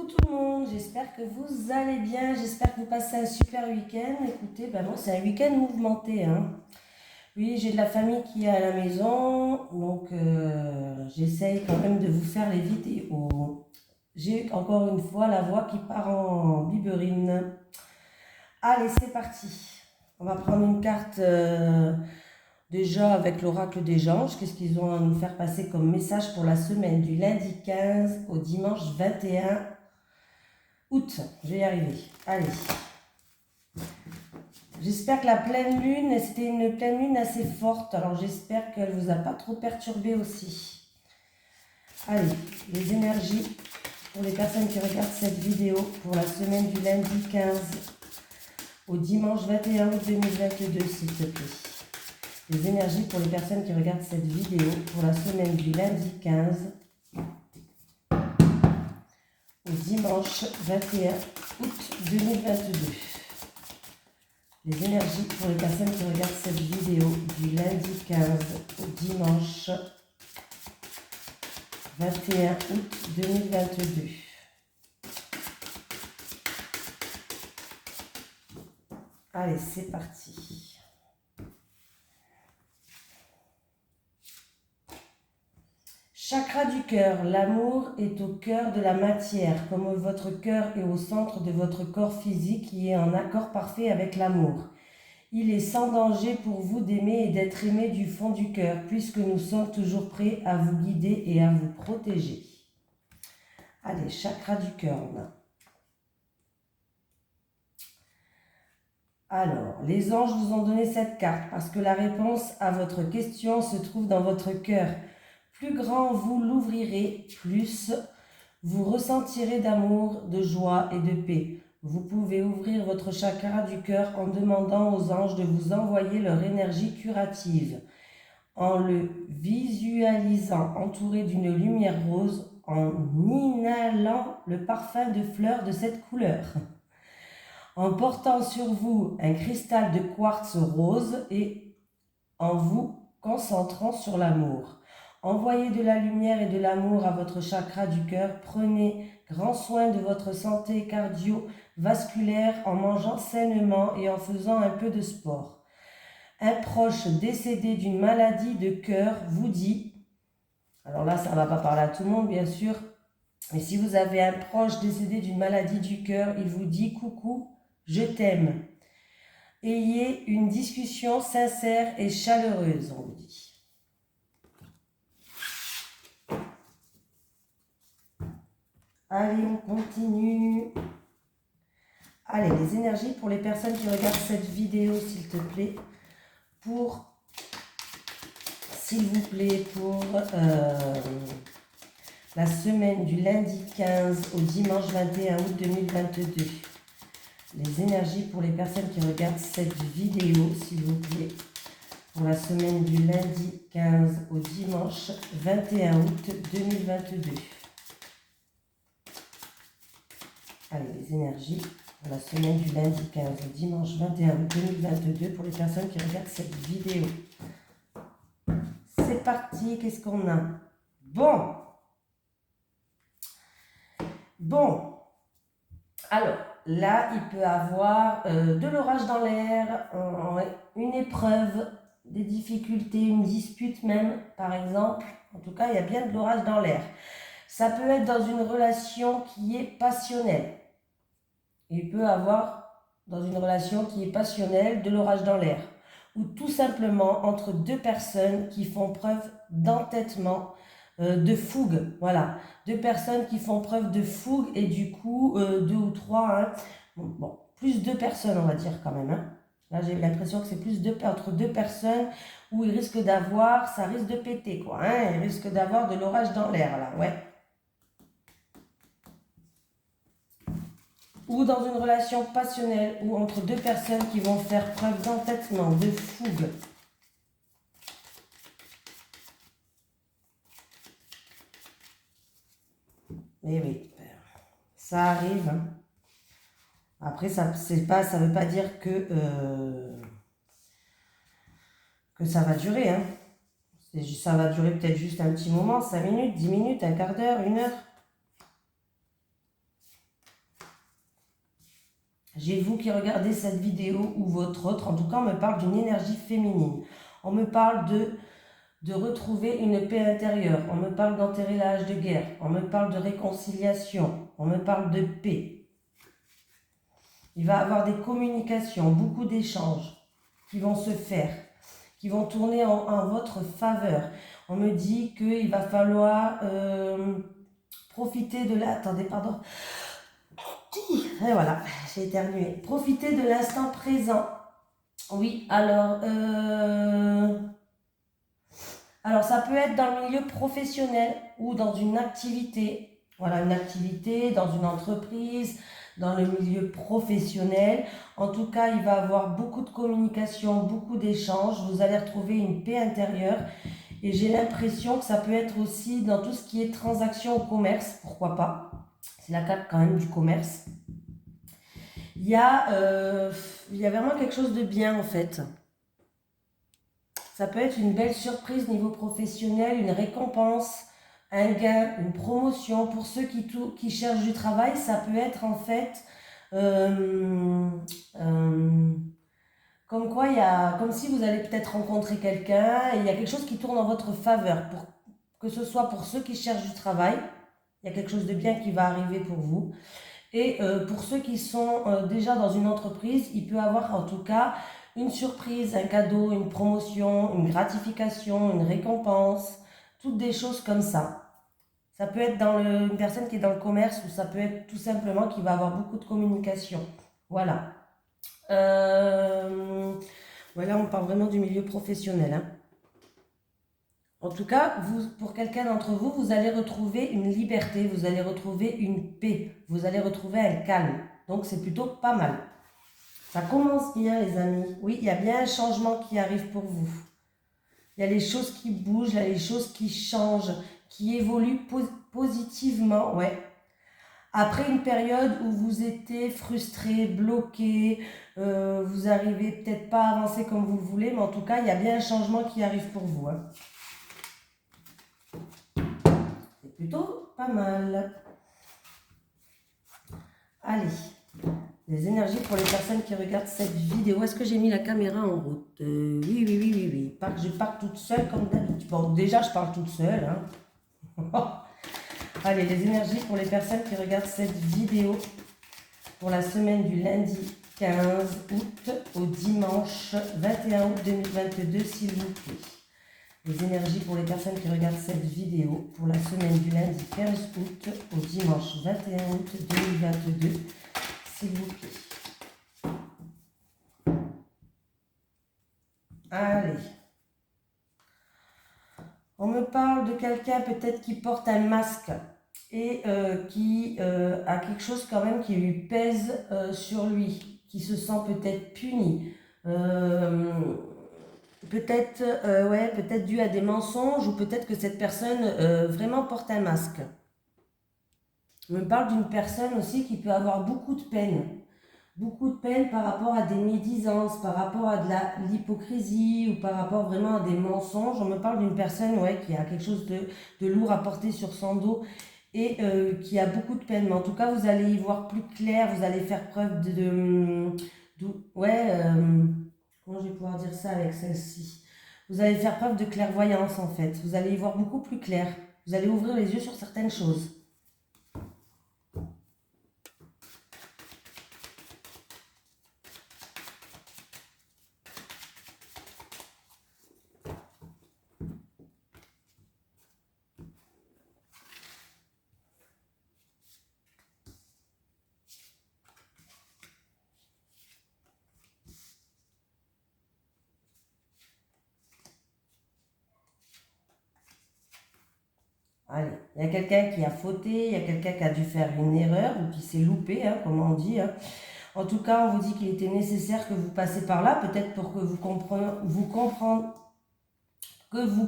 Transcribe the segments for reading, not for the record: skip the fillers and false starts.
tout le monde, j'espère que vous allez bien, j'espère que vous passez un super week-end. Écoutez, moi c'est un week-end mouvementé, hein. Oui, j'ai de la famille qui est à la maison, donc j'essaye quand même de vous faire les vidéos. J'ai encore une fois la voix qui part en biberine. Allez, c'est parti. On va prendre une carte déjà avec l'oracle des anges. Qu'est-ce qu'ils ont à nous faire passer comme message pour la semaine du lundi 15 au dimanche 21 août? Je vais y arriver. Allez. J'espère que la pleine lune, c'était une pleine lune assez forte. Alors j'espère qu'elle ne vous a pas trop perturbé aussi. Allez, les énergies pour les personnes qui regardent cette vidéo pour la semaine du lundi 15 au dimanche 21 août 2022, s'il te plaît. Les énergies pour les personnes qui regardent cette vidéo pour la semaine du lundi 15 au dimanche 21 août 2022. Les énergies pour les personnes qui regardent cette vidéo du lundi 15 au dimanche 21 août 2022. Allez, c'est parti. Chakra du cœur, l'amour est au cœur de la matière, comme votre cœur est au centre de votre corps physique qui est en accord parfait avec l'amour. Il est sans danger pour vous d'aimer et d'être aimé du fond du cœur, puisque nous sommes toujours prêts à vous guider et à vous protéger. Allez, chakra du cœur. Alors, les anges vous ont donné cette carte parce que la réponse à votre question se trouve dans votre cœur. Plus grand vous l'ouvrirez, plus vous ressentirez d'amour, de joie et de paix. Vous pouvez ouvrir votre chakra du cœur en demandant aux anges de vous envoyer leur énergie curative. En le visualisant entouré d'une lumière rose, en inhalant le parfum de fleurs de cette couleur. En portant sur vous un cristal de quartz rose et en vous concentrant sur l'amour. Envoyez de la lumière et de l'amour à votre chakra du cœur. Prenez grand soin de votre santé cardio-vasculaire en mangeant sainement et en faisant un peu de sport. Un proche décédé d'une maladie de cœur vous dit, alors là ça ne va pas parler à tout le monde bien sûr, mais si vous avez un proche décédé d'une maladie du cœur, il vous dit coucou, je t'aime. Ayez une discussion sincère et chaleureuse, on vous dit. Allez, on continue. Allez, les énergies pour les personnes qui regardent cette vidéo, s'il te plaît. S'il vous plaît, pour la semaine du lundi 15 au dimanche 21 août 2022. Les énergies pour les personnes qui regardent cette vidéo, s'il vous plaît. Pour la semaine du lundi 15 au dimanche 21 août 2022. Allez, les énergies pour la semaine du lundi 15 au dimanche 21 août 2022 pour les personnes qui regardent cette vidéo. C'est parti, qu'est-ce qu'on a? Bon, alors là, il peut avoir de l'orage dans l'air, une épreuve, des difficultés, une dispute même, par exemple. En tout cas, il y a bien de l'orage dans l'air. Ça peut être dans une relation qui est passionnelle. Il peut avoir, dans une relation qui est passionnelle, de l'orage dans l'air. Ou tout simplement entre deux personnes qui font preuve d'entêtement, de fougue. Voilà, deux personnes qui font preuve de fougue et du coup, deux ou trois, hein. Bon, plus deux personnes, on va dire quand même. Hein. Là, j'ai l'impression que c'est plus entre deux personnes où il risque d'avoir, ça risque de péter, quoi. Hein. Il risque d'avoir de l'orage dans l'air, là, ouais. Ou dans une relation passionnelle ou entre deux personnes qui vont faire preuve d'entêtement, de fougue. Mais oui, ça arrive. Hein. Après, ça ne veut pas dire que ça va durer. Hein. Ça va durer peut-être juste un petit moment, 5 minutes, 10 minutes, un quart d'heure, 1 heure. J'ai vous qui regardez cette vidéo ou votre autre. En tout cas, on me parle d'une énergie féminine. On me parle de retrouver une paix intérieure. On me parle d'enterrer la hache de guerre. On me parle de réconciliation. On me parle de paix. Il va y avoir des communications, beaucoup d'échanges qui vont se faire, qui vont tourner en votre faveur. On me dit qu'il va falloir profiter de la... Attendez, pardon. Et voilà, j'ai éternué. Profiter de l'instant présent. Oui, alors ça peut être dans le milieu professionnel ou dans une activité. Voilà, une activité dans une entreprise, dans le milieu professionnel. En tout cas, il va y avoir beaucoup de communication, beaucoup d'échanges. Vous allez retrouver une paix intérieure. Et j'ai l'impression que ça peut être aussi dans tout ce qui est transaction au commerce. Pourquoi pas? C'est la carte quand même du commerce. Il y a vraiment quelque chose de bien en fait. Ça peut être une belle surprise niveau professionnel, une récompense, un gain, une promotion. Pour ceux qui cherchent du travail, ça peut être en fait comme quoi comme si vous allez peut-être rencontrer quelqu'un et il y a quelque chose qui tourne en votre faveur. Que ce soit pour ceux qui cherchent du travail, il y a quelque chose de bien qui va arriver pour vous. Et pour ceux qui sont déjà dans une entreprise, il peut avoir en tout cas une surprise, un cadeau, une promotion, une gratification, une récompense, toutes des choses comme ça. Ça peut être une personne qui est dans le commerce ou ça peut être tout simplement qui va avoir beaucoup de communication. Voilà. Voilà, on parle vraiment du milieu professionnel. Hein. En tout cas, pour quelqu'un d'entre vous, vous allez retrouver une liberté, vous allez retrouver une paix, vous allez retrouver un calme. Donc, c'est plutôt pas mal. Ça commence bien, les amis. Oui, il y a bien un changement qui arrive pour vous. Il y a les choses qui bougent, il y a les choses qui changent, qui évoluent positivement, ouais. Après une période où vous étiez frustré, bloqué, vous n'arrivez peut-être pas à avancer comme vous le voulez, mais en tout cas, il y a bien un changement qui arrive pour vous. Hein. C'est plutôt pas mal. Allez, les énergies pour les personnes qui regardent cette vidéo. Est-ce que j'ai mis la caméra en route? Oui. Je parle toute seule comme d'habitude. Bon, déjà, je parle toute seule. Hein. Allez, les énergies pour les personnes qui regardent cette vidéo pour la semaine du lundi 15 août au dimanche 21 août 2022, s'il vous plaît. Les énergies pour les personnes qui regardent cette vidéo pour la semaine du lundi 15 août au dimanche 21 août 2022, s'il vous plaît. Allez. On me parle de quelqu'un peut-être qui porte un masque et qui a quelque chose quand même qui lui pèse sur lui, qui se sent peut-être puni. Peut-être dû à des mensonges ou peut-être que cette personne vraiment porte un masque. On me parle d'une personne aussi qui peut avoir beaucoup de peine par rapport à des médisances, par rapport à de l'hypocrisie ou par rapport vraiment à des mensonges. On me parle d'une personne qui a quelque chose de lourd à porter sur son dos et qui a beaucoup de peine. Mais en tout cas, vous allez y voir plus clair, vous allez faire preuve comment je vais pouvoir dire ça avec celle-ci? Vous allez faire preuve de clairvoyance en fait. Vous allez y voir beaucoup plus clair. Vous allez ouvrir les yeux sur certaines choses. Allez, il y a quelqu'un qui a fauté, il y a quelqu'un qui a dû faire une erreur ou qui s'est loupé, comme on dit. Hein. En tout cas, on vous dit qu'il était nécessaire que vous passiez par là, peut-être pour que vous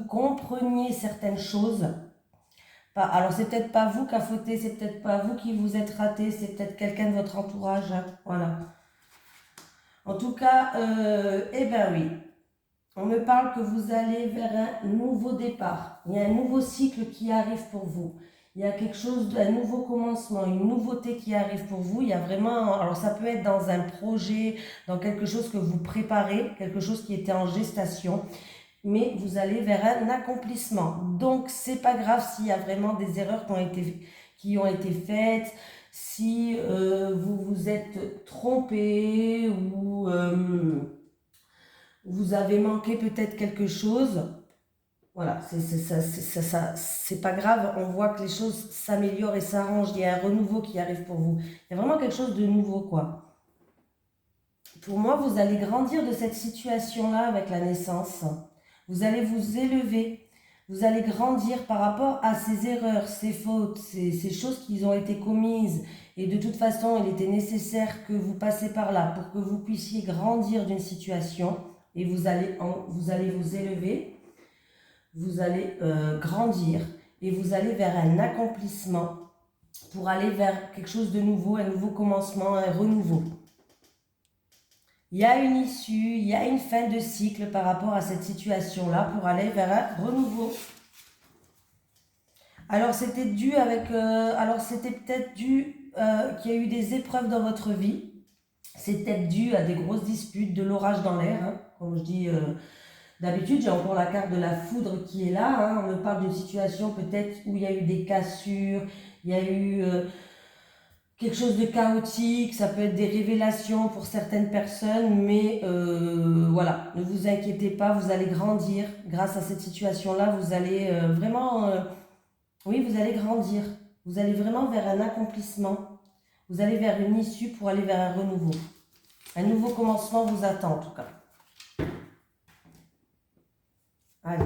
compreniez certaines choses. Alors, c'est peut-être pas vous qui a fauté, c'est peut-être pas vous qui vous êtes raté, c'est peut-être quelqu'un de votre entourage. Hein. Voilà. En tout cas, oui. On me parle que vous allez vers un nouveau départ. Il y a un nouveau cycle qui arrive pour vous. Il y a quelque chose, un nouveau commencement, une nouveauté qui arrive pour vous. Il y a vraiment, alors ça peut être dans un projet, dans quelque chose que vous préparez, quelque chose qui était en gestation, mais vous allez vers un accomplissement. Donc, c'est pas grave s'il y a vraiment des erreurs qui ont été faites, si vous vous êtes trompé ou vous avez manqué peut-être quelque chose. Voilà, c'est pas grave, on voit que les choses s'améliorent et s'arrangent, il y a un renouveau qui arrive pour vous. Il y a vraiment quelque chose de nouveau, quoi. Pour moi, vous allez grandir de cette situation-là avec la naissance. Vous allez vous élever, vous allez grandir par rapport à ces erreurs, ces fautes, ces choses qui ont été commises. Et de toute façon, il était nécessaire que vous passiez par là pour que vous puissiez grandir d'une situation. Et vous allez vous élever. Vous allez grandir et vous allez vers un accomplissement pour aller vers quelque chose de nouveau, un nouveau commencement, un renouveau. Il y a une issue, il y a une fin de cycle par rapport à cette situation-là pour aller vers un renouveau. Alors c'était dû c'était peut-être dû qu'il y a eu des épreuves dans votre vie. C'est peut-être dû à des grosses disputes, de l'orage dans l'air, hein, comme je dis. D'habitude, j'ai encore la carte de la foudre qui est là. Hein. On me parle d'une situation peut-être où il y a eu des cassures, il y a eu quelque chose de chaotique, ça peut être des révélations pour certaines personnes, mais voilà, ne vous inquiétez pas, vous allez grandir grâce à cette situation-là. Vous allez oui, vous allez grandir. Vous allez vraiment vers un accomplissement. Vous allez vers une issue pour aller vers un renouveau. Un nouveau commencement vous attend en tout cas. Allez.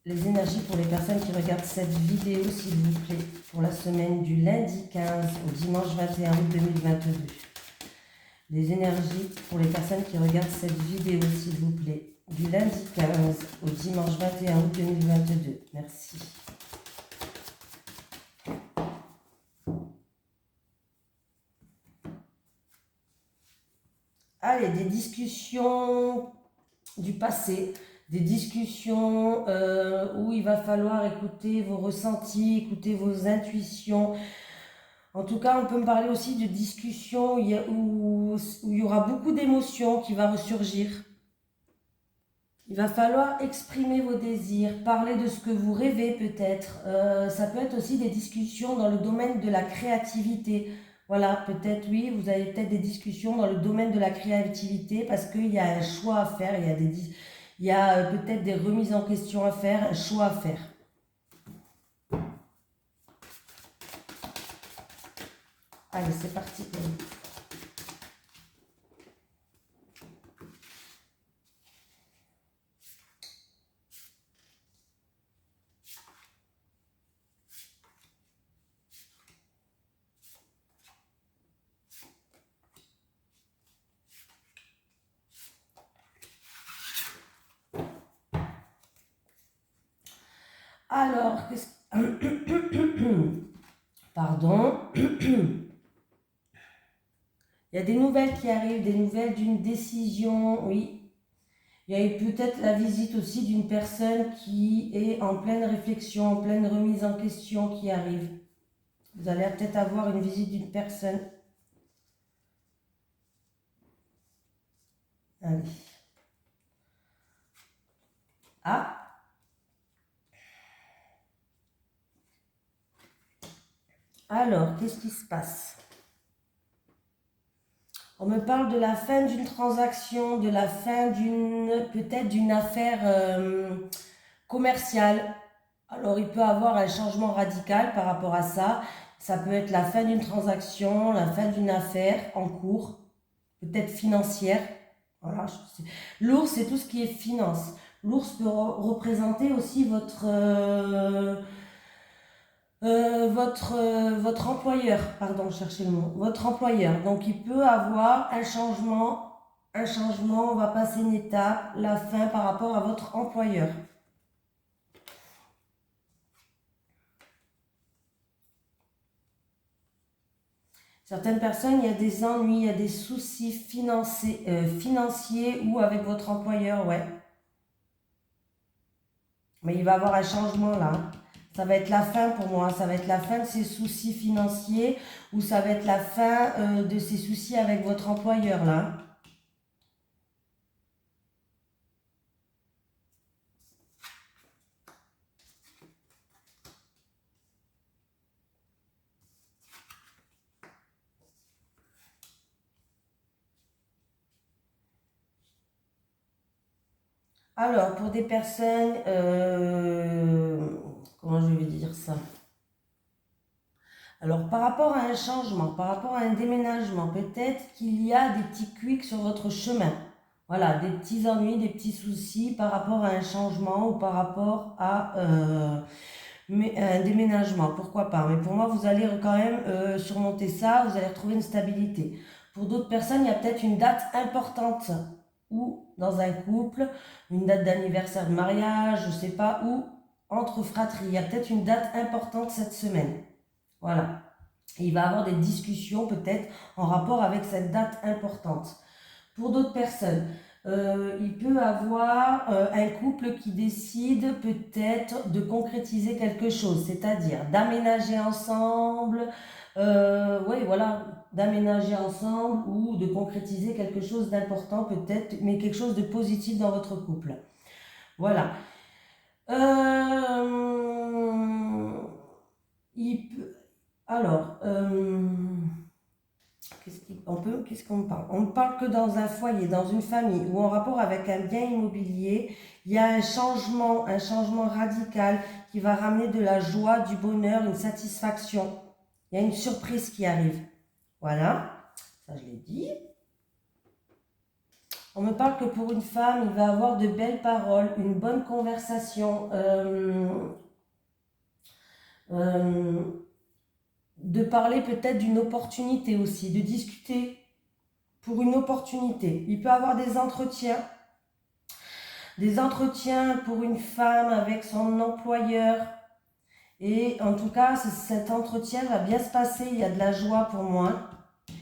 Les énergies pour les personnes qui regardent cette vidéo, s'il vous plaît, pour la semaine du lundi 15 au dimanche 21 août 2022. Les énergies pour les personnes qui regardent cette vidéo, s'il vous plaît, du lundi 15 au dimanche 21 août 2022. Merci. Allez, des discussions du passé, des discussions où il va falloir écouter vos ressentis, écouter vos intuitions. En tout cas, on peut me parler aussi de discussions où il y aura beaucoup d'émotions qui vont ressurgir. Il va falloir exprimer vos désirs, parler de ce que vous rêvez peut-être. Ça peut être aussi des discussions dans le domaine de la créativité. Voilà, peut-être, oui, vous avez peut-être des discussions dans le domaine de la créativité parce qu'il y a un choix à faire, il y a peut-être des remises en question à faire, un choix à faire. Allez, c'est parti. Alors, pardon. Il y a des nouvelles qui arrivent, des nouvelles d'une décision, oui. Il y a eu peut-être la visite aussi d'une personne qui est en pleine réflexion, en pleine remise en question qui arrive. Vous allez peut-être avoir une visite d'une personne. Allez. Ah. Alors, qu'est-ce qui se passe? On me parle de la fin d'une transaction, de la fin peut-être d'une affaire commerciale. Alors, il peut y avoir un changement radical par rapport à ça. Ça peut être la fin d'une transaction, la fin d'une affaire en cours, peut-être financière. Voilà, l'ours, c'est tout ce qui est finance. L'ours peut représenter aussi votre employeur, pardon, cherchez le mot, votre employeur. Donc il peut avoir un changement, on va passer une étape, la fin par rapport à votre employeur. Certaines personnes, il y a des ennuis, il y a des soucis financiers ou avec votre employeur, ouais. Mais il va y avoir un changement là. Ça va être la fin pour moi. Ça va être la fin de ses soucis financiers ou ça va être la fin de ses soucis avec votre employeur là. Alors, pour des personnes, comment je vais dire ça? Alors, par rapport à un changement, par rapport à un déménagement, peut-être qu'il y a des petits cuics sur votre chemin. Voilà, des petits ennuis, des petits soucis par rapport à un changement ou par rapport à un déménagement. Pourquoi pas? Mais pour moi, vous allez quand même surmonter ça, vous allez retrouver une stabilité. Pour d'autres personnes, il y a peut-être une date importante ou dans un couple, une date d'anniversaire de mariage, je ne sais pas, ou entre fratries. Il y a peut-être une date importante cette semaine. Voilà. Et il va y avoir des discussions peut-être en rapport avec cette date importante. Pour d'autres personnes, il peut avoir un couple qui décide peut-être de concrétiser quelque chose, c'est-à-dire d'aménager ensemble, oui voilà, d'aménager ensemble ou de concrétiser quelque chose d'important peut-être, mais quelque chose de positif dans votre couple. Voilà. Il peut, alors, qu'est-ce qu'on parle? On ne parle que dans un foyer, dans une famille ou en rapport avec un bien immobilier. Il y a un changement radical qui va ramener de la joie, du bonheur, une satisfaction. Il y a une surprise qui arrive. Voilà, ça je l'ai dit. On me parle que pour une femme, il va avoir de belles paroles, une bonne conversation, de parler peut-être d'une opportunité aussi, de discuter pour une opportunité. Il peut avoir des entretiens pour une femme avec son employeur. Et en tout cas, cet entretien va bien se passer. Il y a de la joie pour moi.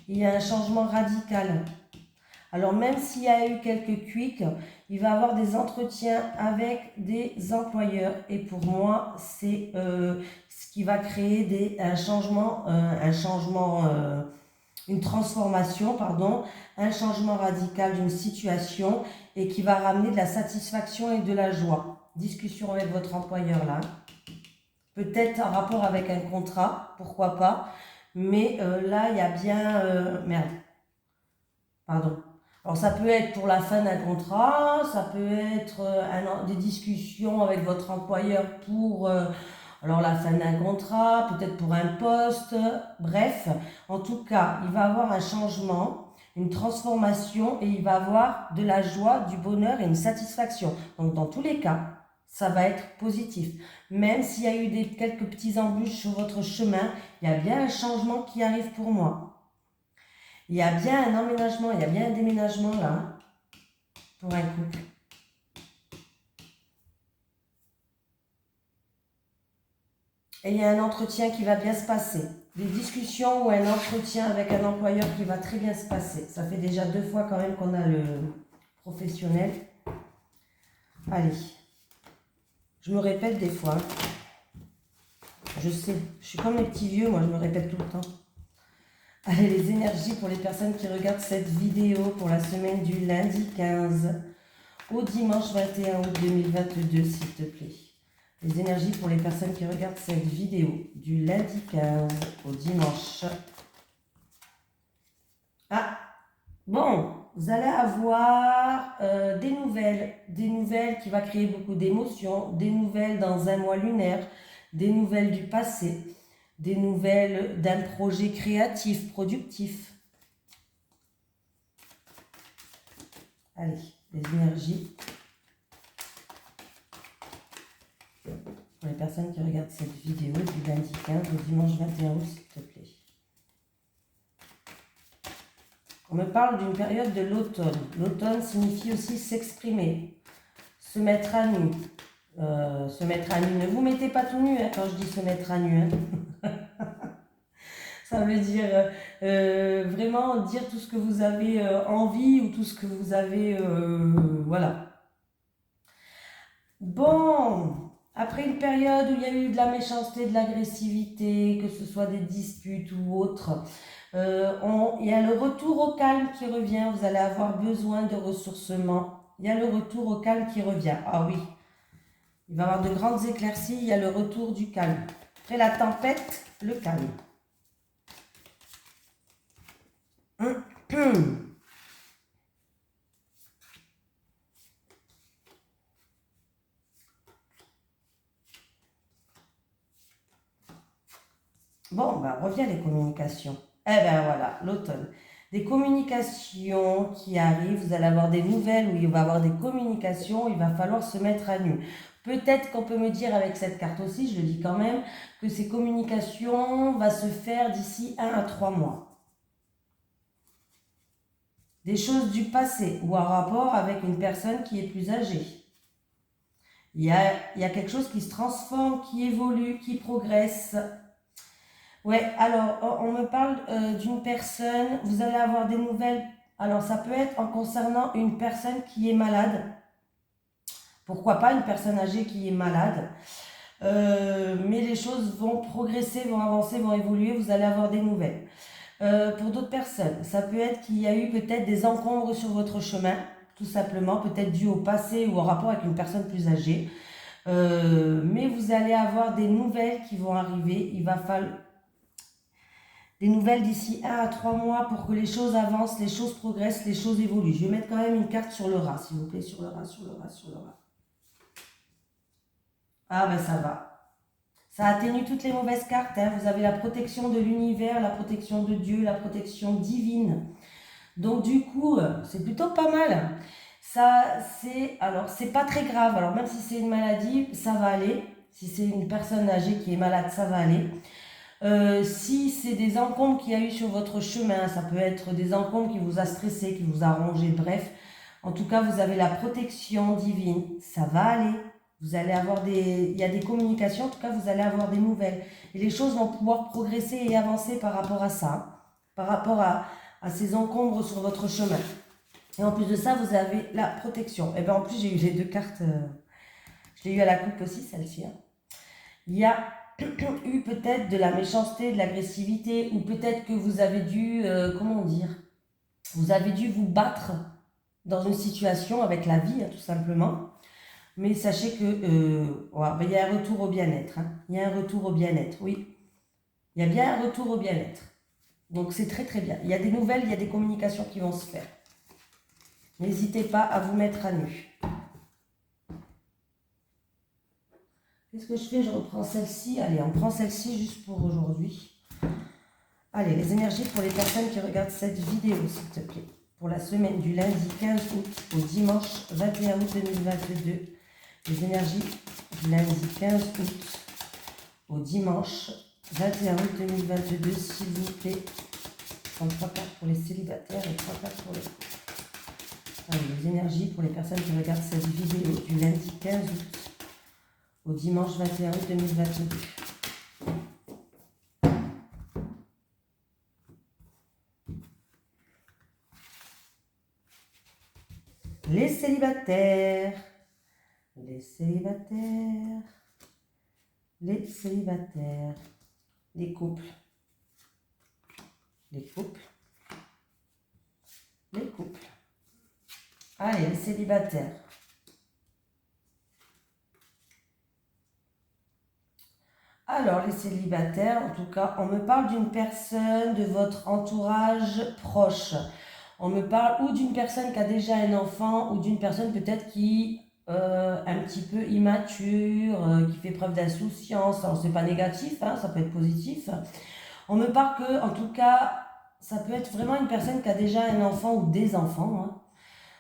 Il y a un changement radical. Alors même s'il y a eu quelques cuics, il va avoir des entretiens avec des employeurs. Et pour moi, c'est ce qui va créer une transformation, un changement radical d'une situation et qui va ramener de la satisfaction et de la joie. Discussion avec votre employeur là. Peut-être en rapport avec un contrat, pourquoi pas. Mais là, il y a bien... merde. Pardon. Alors ça peut être pour la fin d'un contrat, ça peut être des discussions avec votre employeur pour alors la fin d'un contrat, peut-être pour un poste, bref. En tout cas, il va avoir un changement, une transformation et il va avoir de la joie, du bonheur et une satisfaction. Donc dans tous les cas, ça va être positif. Même s'il y a eu quelques petits embûches sur votre chemin, il y a bien un changement qui arrive pour moi. Il y a bien un emménagement, il y a bien un déménagement là, hein, pour un couple. Et il y a un entretien qui va bien se passer. Des discussions ou un entretien avec un employeur qui va très bien se passer. Ça fait déjà 2 fois quand même qu'on a le professionnel. Allez. Je me répète des fois. Je sais, je suis comme les petits vieux, moi je me répète tout le temps. Allez, les énergies pour les personnes qui regardent cette vidéo pour la semaine du lundi 15 au dimanche 21 août 2022, s'il te plaît. Les énergies pour les personnes qui regardent cette vidéo du lundi 15 au dimanche. Ah, bon, vous allez avoir des nouvelles qui vont créer beaucoup d'émotions, des nouvelles dans un mois lunaire, des nouvelles du passé, des nouvelles d'un projet créatif, productif. Allez, les énergies pour les personnes qui regardent cette vidéo du lundi 15 au dimanche 21 août, s'il te plaît. On me parle d'une période de l'automne. L'automne signifie aussi s'exprimer, se mettre à nu. Ne vous mettez pas tout nu hein, quand je dis se mettre à nu. Hein. Ça veut dire vraiment dire tout ce que vous avez envie ou tout ce que vous avez... voilà. Bon, Après une période où il y a eu de la méchanceté, de l'agressivité, que ce soit des disputes ou autres, il y a le retour au calme qui revient. Vous allez avoir besoin de ressourcement. Il y a le retour au calme qui revient. Ah oui, il va y avoir de grandes éclaircies. Il y a le retour du calme. Après la tempête, le calme. Bon, ben, revient les communications. Eh ben voilà, l'automne. Des communications qui arrivent, vous allez avoir des nouvelles où il va y avoir des communications, il va falloir se mettre à nu. Peut-être qu'on peut me dire avec cette carte aussi, je le dis quand même, que ces communications vont se faire d'ici 1 à 3 mois. Des choses du passé ou en rapport avec une personne qui est plus âgée. Il y a quelque chose qui se transforme, qui évolue, qui progresse. Ouais, alors on me parle d'une personne, vous allez avoir des nouvelles. Alors ça peut être en concernant une personne qui est malade. Pourquoi pas une personne âgée qui est malade. Mais les choses vont progresser, vont avancer, vont évoluer, vous allez avoir des nouvelles. Pour d'autres personnes, ça peut être qu'il y a eu peut-être des encombres sur votre chemin, tout simplement, peut-être dû au passé ou en rapport avec une personne plus âgée. Mais vous allez avoir des nouvelles qui vont arriver. Il va falloir des nouvelles d'ici 1 à 3 mois pour que les choses avancent, les choses progressent, les choses évoluent. Je vais mettre quand même une carte sur le rat, s'il vous plaît, sur le rat, sur le rat, sur le rat. Ah ben ça va. Ça atténue toutes les mauvaises cartes. Hein. Vous avez la protection de l'univers, la protection de Dieu, la protection divine. Donc du coup, c'est plutôt pas mal. Ça, c'est pas très grave. Alors même si c'est une maladie, ça va aller. Si c'est une personne âgée qui est malade, ça va aller. Si c'est des encombres qu'il y a eu sur votre chemin, ça peut être des encombres qui vous a stressé, qui vous a rongé, bref. En tout cas, vous avez la protection divine. Ça va aller. Vous allez avoir il y a des communications, en tout cas, vous allez avoir des nouvelles. Et les choses vont pouvoir progresser et avancer par rapport à ça, par rapport à ces encombres sur votre chemin. Et en plus de ça, vous avez la protection. Et bien en plus, j'ai eu les deux cartes. Je l'ai eu à la coupe aussi, celle-ci. Hein. Il y a eu peut-être de la méchanceté, de l'agressivité, ou peut-être que vous avez dû, comment dire, vous avez dû vous battre dans une situation avec la vie, hein, tout simplement. Mais sachez que il y a un retour au bien-être. Hein. Il y a un retour au bien-être, oui. Il y a bien un retour au bien-être. Donc c'est très très bien. Il y a des nouvelles, il y a des communications qui vont se faire. N'hésitez pas à vous mettre à nu. Qu'est-ce que je fais? Je reprends celle-ci. Allez, on prend celle-ci juste pour aujourd'hui. Allez, les énergies pour les personnes qui regardent cette vidéo, s'il te plaît. Pour la semaine du lundi 15 août au dimanche 21 août 2022. Les énergies du lundi 15 août au dimanche 21 août 2022, s'il vous plaît. 3 cartes pour les célibataires et 3 cartes pour les... Allez, les énergies pour les personnes qui regardent cette vidéo du lundi 15 août au dimanche 21 août 2022. Les célibataires, les célibataires, les célibataires, les couples, les couples, les couples. Allez, les célibataires. Alors, les célibataires, en tout cas, on me parle d'une personne de votre entourage proche. On me parle ou d'une personne qui a déjà un enfant ou d'une personne peut-être qui un petit peu immature, qui fait preuve d'insouciance. Alors, c'est pas négatif, hein, ça peut être positif. On me parle que, en tout cas, ça peut être vraiment une personne qui a déjà un enfant ou des enfants, hein,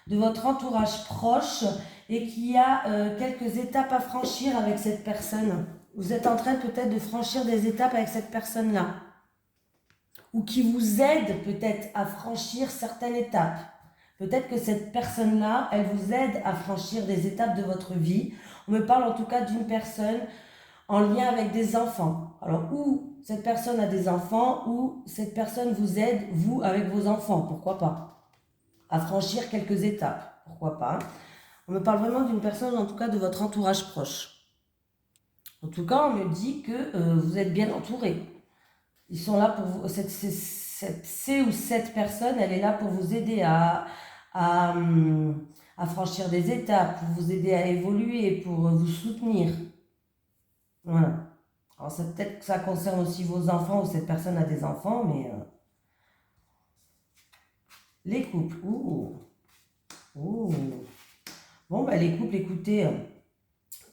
de votre entourage proche et qui a quelques étapes à franchir avec cette personne. Vous êtes en train peut-être de franchir des étapes avec cette personne-là. Ou qui vous aide peut-être à franchir certaines étapes. Peut-être que cette personne-là, elle vous aide à franchir des étapes de votre vie. On me parle en tout cas d'une personne en lien avec des enfants. Alors, ou cette personne a des enfants, ou cette personne vous aide, vous, avec vos enfants. Pourquoi pas? À franchir quelques étapes. Pourquoi pas? On me parle vraiment d'une personne, en tout cas, de votre entourage proche. En tout cas, on me dit que vous êtes bien entouré. Ils sont là pour vous. C ou cette personne, elle est là pour vous aider à, à franchir des étapes, pour vous aider à évoluer, pour vous soutenir. Voilà. Alors, peut-être que ça concerne aussi vos enfants ou cette personne a des enfants, mais les couples. Ouh. Ouh. Bon, bah, les couples, écoutez,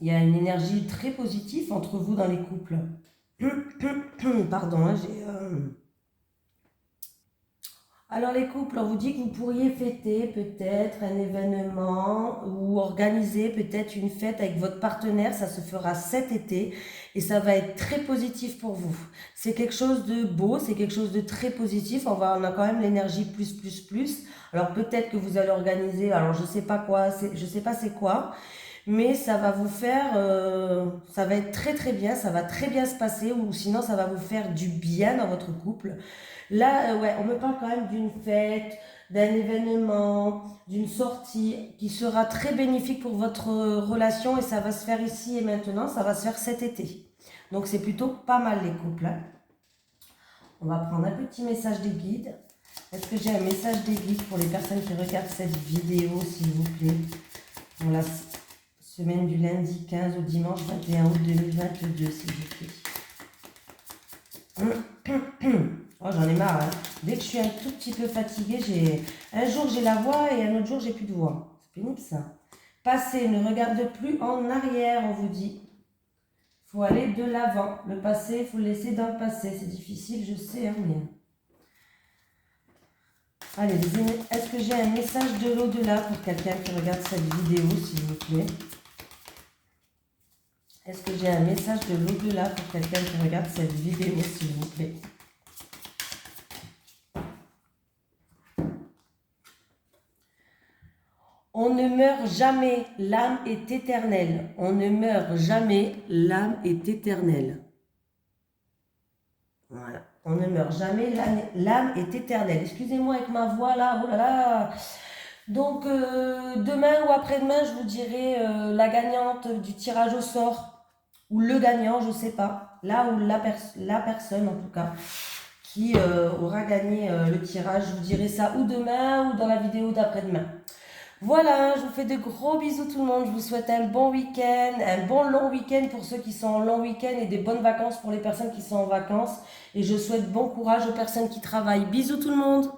il y a une énergie très positive entre vous dans les couples. Pardon, hein, j'ai... Alors les couples, on vous dit que vous pourriez fêter peut-être un événement ou organiser peut-être une fête avec votre partenaire. Ça se fera cet été et ça va être très positif pour vous. C'est quelque chose de beau, c'est quelque chose de très positif. On a quand même l'énergie plus, plus, plus. Alors peut-être que vous allez organiser, alors je sais pas quoi, je sais pas c'est quoi, mais ça va vous faire, ça va être très très bien, ça va très bien se passer ou sinon ça va vous faire du bien dans votre couple. Là, ouais, on me parle quand même d'une fête, d'un événement, d'une sortie qui sera très bénéfique pour votre relation et ça va se faire ici et maintenant, ça va se faire cet été. Donc c'est plutôt pas mal les couples, hein. On va prendre un petit message des guides. Est-ce que j'ai un message des guides pour les personnes qui regardent cette vidéo, s'il vous plaît, pour la semaine du lundi 15 au dimanche 21 août 2022, s'il vous plaît. Oh, j'en ai marre, hein. Dès que je suis un tout petit peu fatiguée, un jour j'ai la voix et un autre jour j'ai plus de voix. C'est pénible ça. Passé, ne regarde plus en arrière, on vous dit. Il faut aller de l'avant. Le passé, il faut le laisser dans le passé. C'est difficile, je sais, hein, mais... Allez, est-ce que j'ai un message de l'au-delà pour quelqu'un qui regarde cette vidéo, s'il vous plaît? Est-ce que j'ai un message de l'au-delà pour quelqu'un qui regarde cette vidéo, s'il vous plaît? On ne meurt jamais, l'âme est éternelle. On ne meurt jamais, l'âme est éternelle. Voilà. On ne meurt jamais, l'âme est éternelle. Excusez-moi avec ma voix là, oh là là. Donc, demain ou après-demain, je vous dirai la gagnante du tirage au sort. Ou le gagnant, je ne sais pas. Là où la personne, en tout cas, qui aura gagné le tirage. Je vous dirai ça ou demain ou dans la vidéo d'après-demain. Voilà, je vous fais de gros bisous tout le monde. Je vous souhaite un bon week-end, un bon long week-end pour ceux qui sont en long week-end et des bonnes vacances pour les personnes qui sont en vacances. Et je souhaite bon courage aux personnes qui travaillent. Bisous tout le monde.